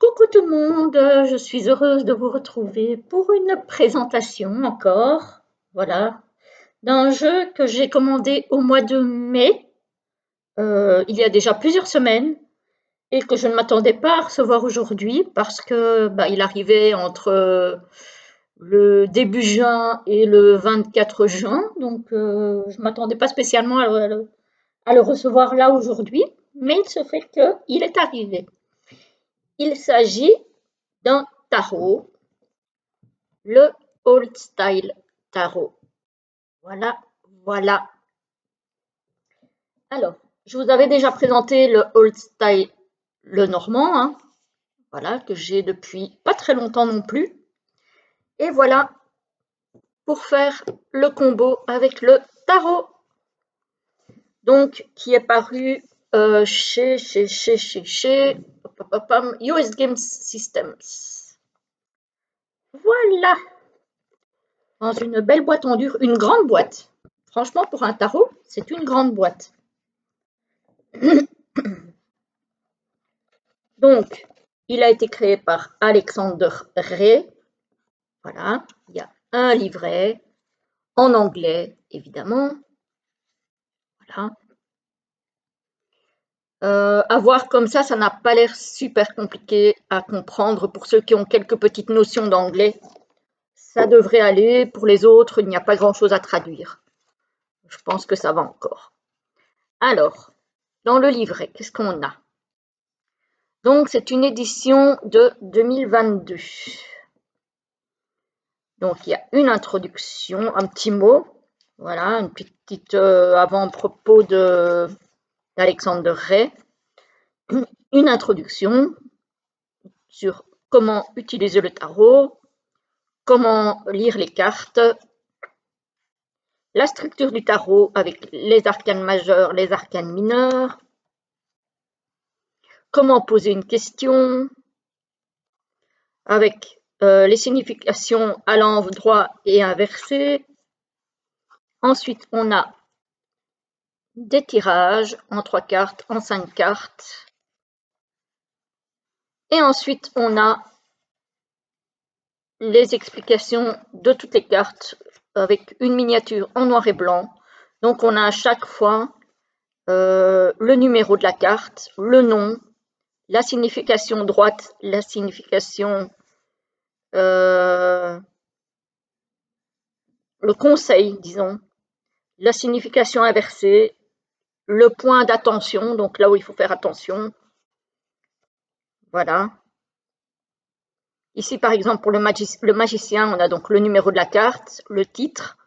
Coucou tout le monde, je suis heureuse de vous retrouver pour une présentation encore, voilà, d'un jeu que j'ai commandé au mois de mai, il y a déjà plusieurs semaines, et que je ne m'attendais pas à recevoir aujourd'hui parce que il arrivait entre le début juin et le 24 juin, donc je ne m'attendais pas spécialement à le recevoir là aujourd'hui, mais il se fait qu'il est arrivé. Il s'agit d'un tarot, le Old Style Tarot. Voilà, voilà. Alors, je vous avais déjà présenté le Old Style, le normand, hein, voilà, que j'ai depuis pas très longtemps non plus. Et voilà, pour faire le combo avec le tarot. Donc, qui est paru chez US Games Systems. Voilà, dans une belle boîte en dur, une grande boîte. Franchement, pour un tarot, c'est une grande boîte. Donc, il a été créé par Alexander Ray. Voilà, il y a un livret en anglais, évidemment. Voilà. À voir comme ça n'a pas l'air super compliqué à comprendre pour ceux qui ont quelques petites notions d'anglais. Ça devrait aller. Pour les autres, il n'y a pas grand-chose à traduire. Je pense que ça va encore. Alors, dans le livret, qu'est-ce qu'on a? Donc, c'est une édition de 2022. Donc, il y a une introduction, un petit mot, voilà, une petite avant-propos d'Alexander Ray, une introduction sur comment utiliser le tarot, comment lire les cartes, la structure du tarot avec les arcanes majeurs, les arcanes mineurs, comment poser une question, avec les significations à l'endroit et inversées. Ensuite, on a des tirages en 3 cartes, en 5 cartes. Et ensuite, on a les explications de toutes les cartes avec une miniature en noir et blanc. Donc, on a à chaque fois le numéro de la carte, le nom, la signification droite, la signification, le conseil, disons, la signification inversée, le point d'attention, donc là où il faut faire attention. Voilà. Ici, par exemple, pour le magicien, on a donc le numéro de la carte, le titre,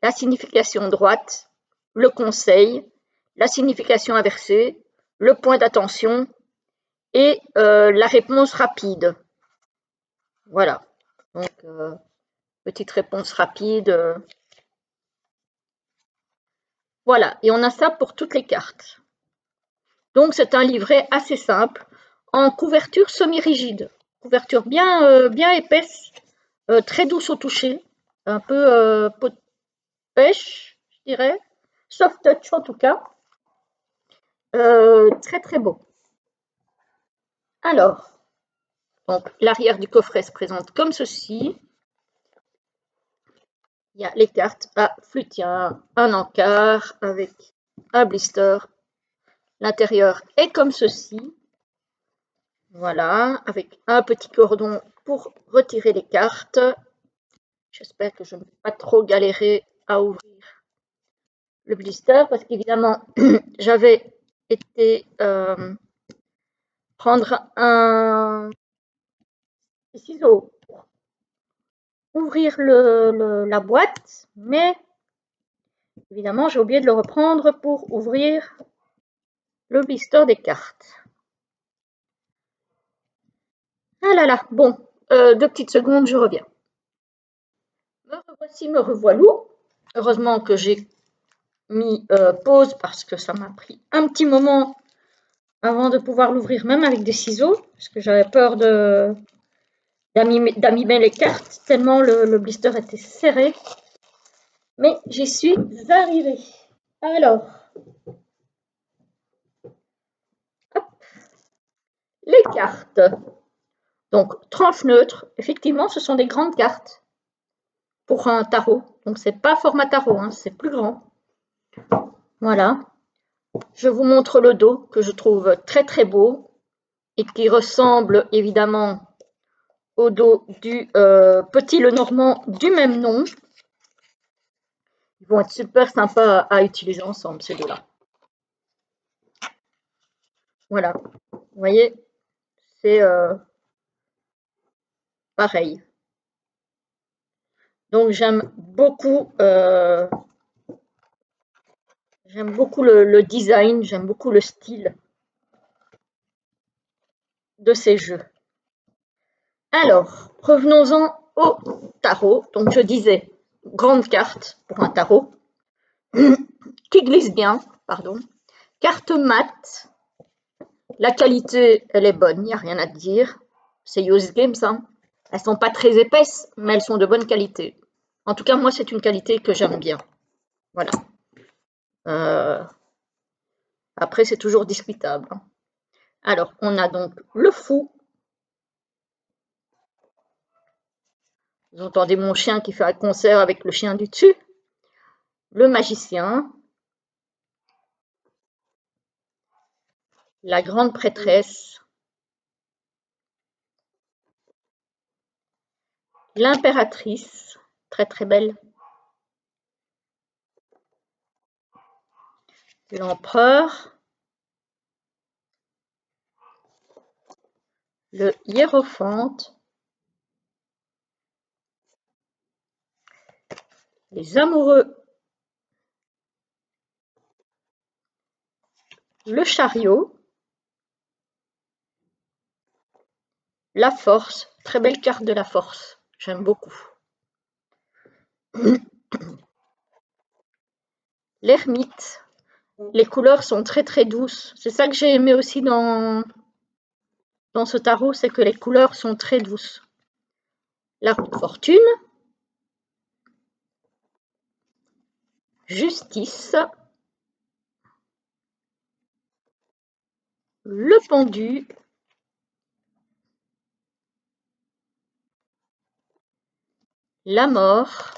la signification droite, le conseil, la signification inversée, le point d'attention et la réponse rapide. Voilà. Donc, petite réponse rapide. Voilà. Et on a ça pour toutes les cartes. Donc, c'est un livret assez simple, en couverture semi-rigide. Couverture bien épaisse, très douce au toucher, un peu peau de pêche, je dirais. Soft touch en tout cas. Très très beau. Alors, donc l'arrière du coffret se présente comme ceci. Il y a les cartes à flutien, un encart avec un blister. L'intérieur est comme ceci. Voilà, avec un petit cordon pour retirer les cartes. J'espère que je ne vais pas trop galérer à ouvrir le blister parce qu'évidemment, j'avais été prendre un ciseau pour ouvrir la boîte, mais évidemment, j'ai oublié de le reprendre pour ouvrir le blister des cartes. Ah là là, bon, 2 petites secondes, je reviens. Me revoici, me revoilou. Heureusement que j'ai mis pause parce que ça m'a pris un petit moment avant de pouvoir l'ouvrir, même avec des ciseaux, parce que j'avais peur d'abîmer les cartes, tellement le blister était serré. Mais j'y suis arrivée. Alors, hop, les cartes. Donc, tranche neutre, effectivement, ce sont des grandes cartes pour un tarot. Donc, c'est pas format tarot, hein, c'est plus grand. Voilà. Je vous montre le dos que je trouve très très beau et qui ressemble évidemment au dos du Petit Lenormand du même nom. Ils vont être super sympas à utiliser ensemble, ces deux-là. Voilà. Vous voyez, c'est pareil. Donc, j'aime beaucoup le design, j'aime beaucoup le style de ces jeux. Alors, revenons-en au tarot. Donc, je disais, grande carte pour un tarot, qui glisse bien, pardon. Carte mate, la qualité, elle est bonne, il n'y a rien à dire. C'est Use Games, hein. Elles sont pas très épaisses, mais elles sont de bonne qualité. En tout cas, moi, c'est une qualité que j'aime bien. Voilà. Euh, Après, c'est toujours discutable. Alors, on a donc le fou. Vous entendez mon chien qui fait un concert avec le chien du dessus. Le magicien. La grande prêtresse. L'impératrice. Très très belle. L'empereur. Le hiérophante. Les amoureux. Le chariot. La force. Très belle carte de la force. J'aime beaucoup. L'ermite. Les couleurs sont très très douces. C'est ça que j'ai aimé aussi dans ce tarot, c'est que les couleurs sont très douces. La roue de fortune. Justice. Le pendu. La mort.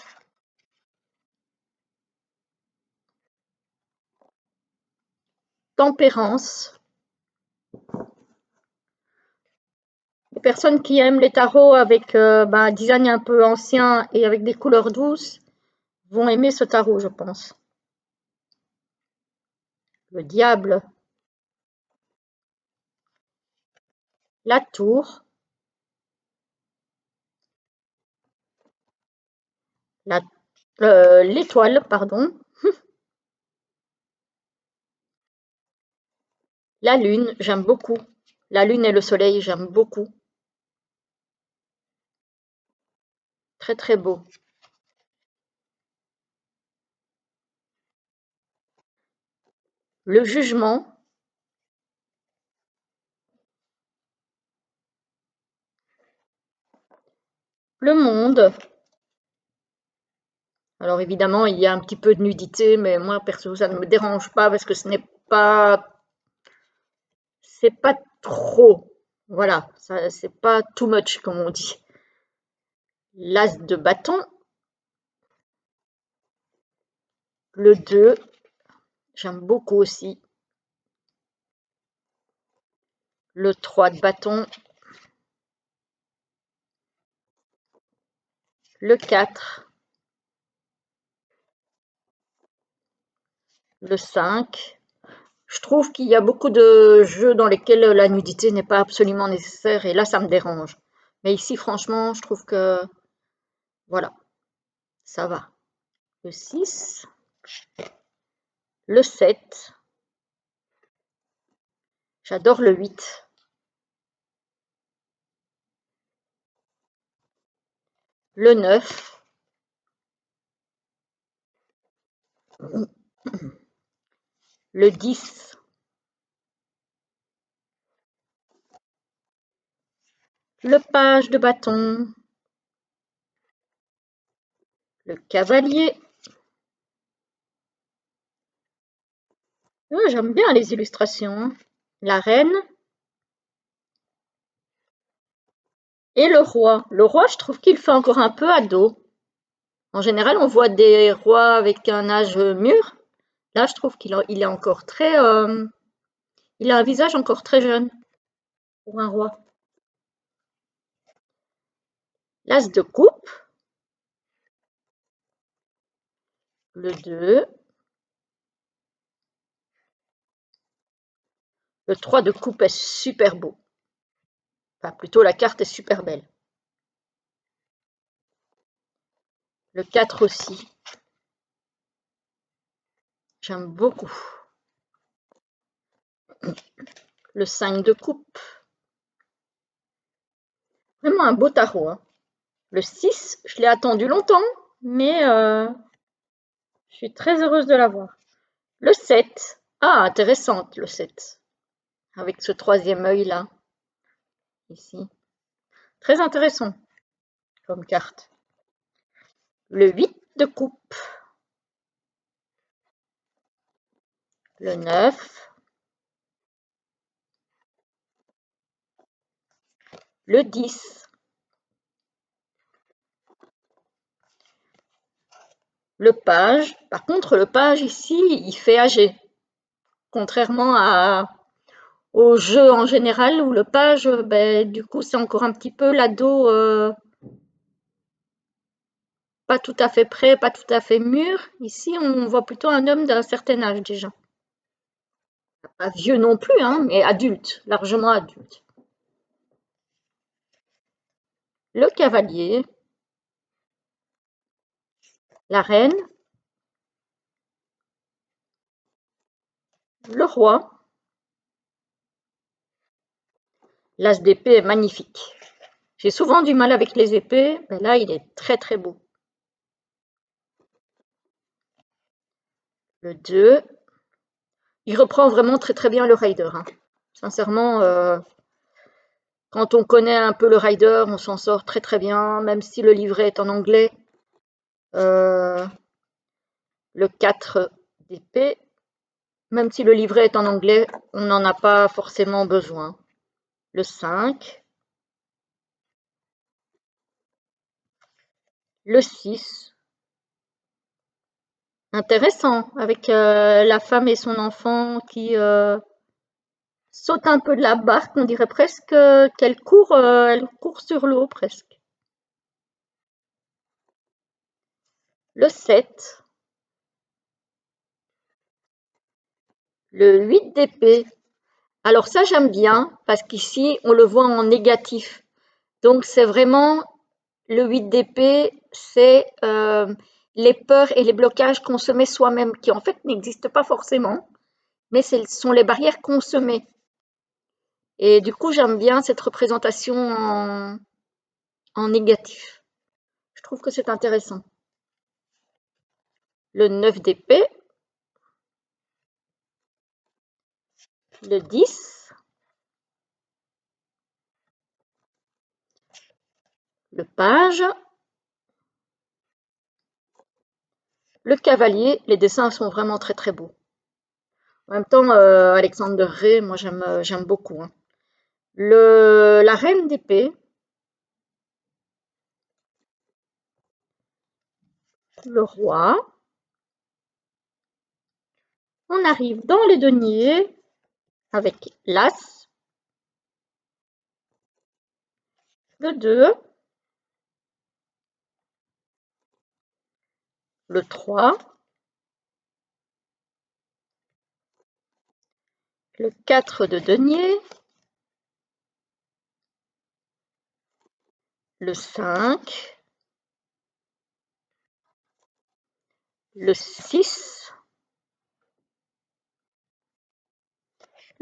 Tempérance. Les personnes qui aiment les tarots avec un design un peu ancien et avec des couleurs douces vont aimer ce tarot, je pense. Le diable. La tour. L'étoile, pardon. La lune, j'aime beaucoup. La lune et le soleil, j'aime beaucoup. Très très beau. Le jugement. Le monde. Alors évidemment, il y a un petit peu de nudité, mais moi perso, ça ne me dérange pas parce que c'est pas trop. Voilà, ça, c'est pas too much comme on dit. L'as de bâton. Le 2, j'aime beaucoup aussi. Le 3 de bâton. Le 4. Le 5. Je trouve qu'il y a beaucoup de jeux dans lesquels la nudité n'est pas absolument nécessaire et là, ça me dérange. Mais ici, franchement, je trouve que, voilà, ça va. Le 6. Le 7. J'adore le 8. Le 9. Le 10. Le page de bâton. Le cavalier. Ouais, j'aime bien les illustrations, hein. La reine. Et le roi. Le roi, je trouve qu'il fait encore un peu ado. En général, on voit des rois avec un âge mûr. Là, je trouve il est encore très, il a un visage encore très jeune pour un roi. L'as de coupe, le 2, le 3 de coupe est super beau. Enfin, plutôt la carte est super belle. Le 4 aussi, j'aime beaucoup. Le 5 de coupe, vraiment un beau tarot, hein. Le 6, je l'ai attendu longtemps, mais je suis très heureuse de l'avoir. Le 7, ah, intéressante le 7, avec ce troisième œil là, ici. Très intéressant comme carte. Le 8 de coupe, le 9, le 10, le page. Par contre, le page ici, il fait âgé, contrairement au jeu en général où le page, ben, du coup, c'est encore un petit peu l'ado, pas tout à fait prêt, pas tout à fait mûr. Ici, on voit plutôt un homme d'un certain âge déjà. Pas vieux non plus, hein, mais adulte, largement adulte. Le cavalier, la reine, le roi. L'as d'épée est magnifique. J'ai souvent du mal avec les épées, mais là, il est très très beau. Le 2, il reprend vraiment très très bien le rider, hein. Sincèrement, quand on connaît un peu le rider, on s'en sort très très bien, même si le livret est en anglais. Euh, le 4 d'épée, même si le livret est en anglais, on n'en a pas forcément besoin. Le 5, le 6, intéressant, avec la femme et son enfant qui saute un peu de la barque, on dirait presque qu'elle elle court sur l'eau presque. Le 7, le 8 d'épée. Alors ça j'aime bien parce qu'ici on le voit en négatif. Donc c'est vraiment le 8 d'épée, c'est les peurs et les blocages qu'on se met soi-même, qui en fait n'existent pas forcément, mais ce sont les barrières qu'on se met. Et du coup j'aime bien cette représentation en négatif. Je trouve que c'est intéressant. Le 9 d'épée, le 10, le page, le cavalier. Les dessins sont vraiment très très beaux. En même temps, Alexander Ray, moi j'aime beaucoup, hein. La reine d'épée, le roi. On arrive dans les deniers avec l'as, le 2, le 3, le 4 de denier, le 5, le 6,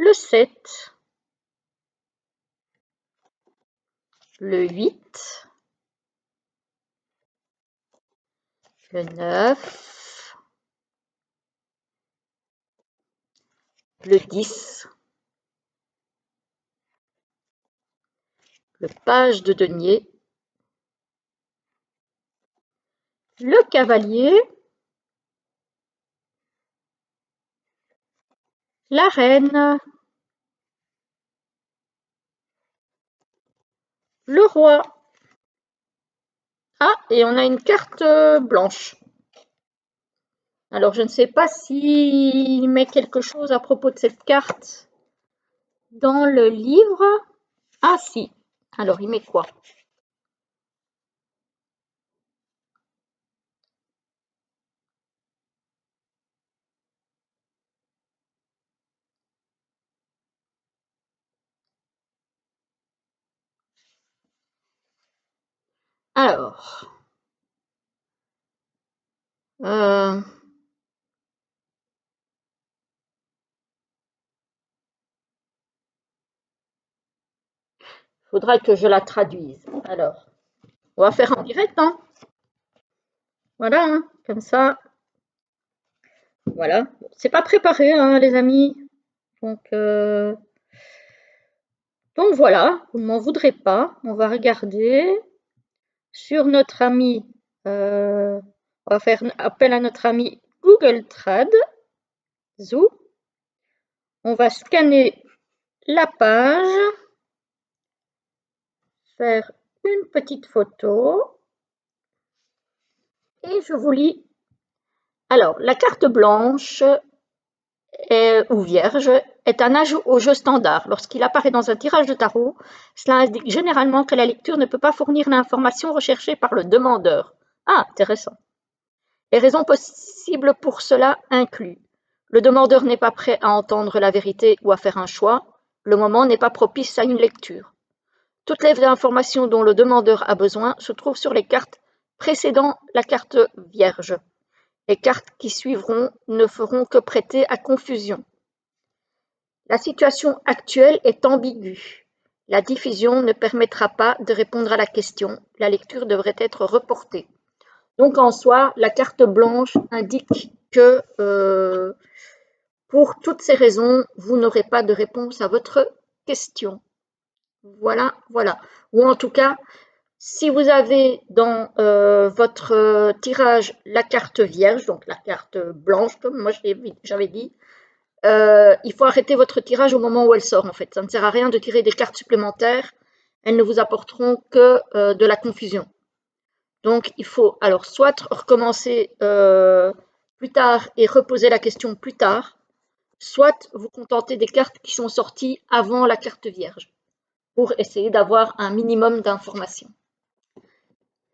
le 7, le 8, le 9, le 10, le page de denier, le cavalier, la reine, le roi. Ah, et on a une carte blanche. Alors, je ne sais pas s'il met quelque chose à propos de cette carte dans le livre. Ah, si. Alors, il met quoi? Alors, euh, faudra que je la traduise. Alors, on va faire en direct, hein. Voilà, hein, comme ça. Voilà. C'est pas préparé, hein, les amis. Donc, euh, donc voilà, vous ne m'en voudrez pas. On va regarder sur notre ami. On va faire appel à notre ami Google Trad. Zoo. On va scanner la page, faire une petite photo et je vous lis. Alors, la carte blanche ou vierge est un ajout au jeu standard. Lorsqu'il apparaît dans un tirage de tarot, cela indique généralement que la lecture ne peut pas fournir l'information recherchée par le demandeur. Ah, intéressant. Les raisons possibles pour cela incluent: le demandeur n'est pas prêt à entendre la vérité ou à faire un choix, le moment n'est pas propice à une lecture. Toutes les informations dont le demandeur a besoin se trouvent sur les cartes précédant la carte vierge. Les cartes qui suivront ne feront que prêter à confusion. La situation actuelle est ambiguë. La diffusion ne permettra pas de répondre à la question. La lecture devrait être reportée. Donc en soi, la carte blanche indique que pour toutes ces raisons, vous n'aurez pas de réponse à votre question. Voilà, voilà. Ou en tout cas, si vous avez dans votre tirage la carte vierge, donc la carte blanche, comme moi j'avais dit, il faut arrêter votre tirage au moment où elle sort en fait. Ça ne sert à rien de tirer des cartes supplémentaires, elles ne vous apporteront que de la confusion. Donc il faut alors soit recommencer plus tard et reposer la question plus tard, soit vous contenter des cartes qui sont sorties avant la carte vierge pour essayer d'avoir un minimum d'informations.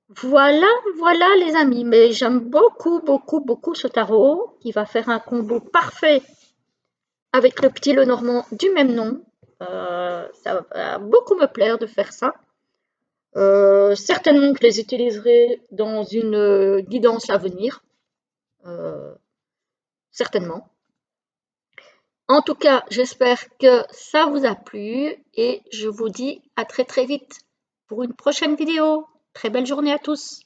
Voilà, voilà les amis, mais j'aime beaucoup, beaucoup, beaucoup ce tarot qui va faire un combo parfait avec le petit Lenormand du même nom. Ça va beaucoup me plaire de faire ça. Certainement que je les utiliserai dans une guidance à venir. Certainement. En tout cas, j'espère que ça vous a plu et je vous dis à très très vite pour une prochaine vidéo. Très belle journée à tous.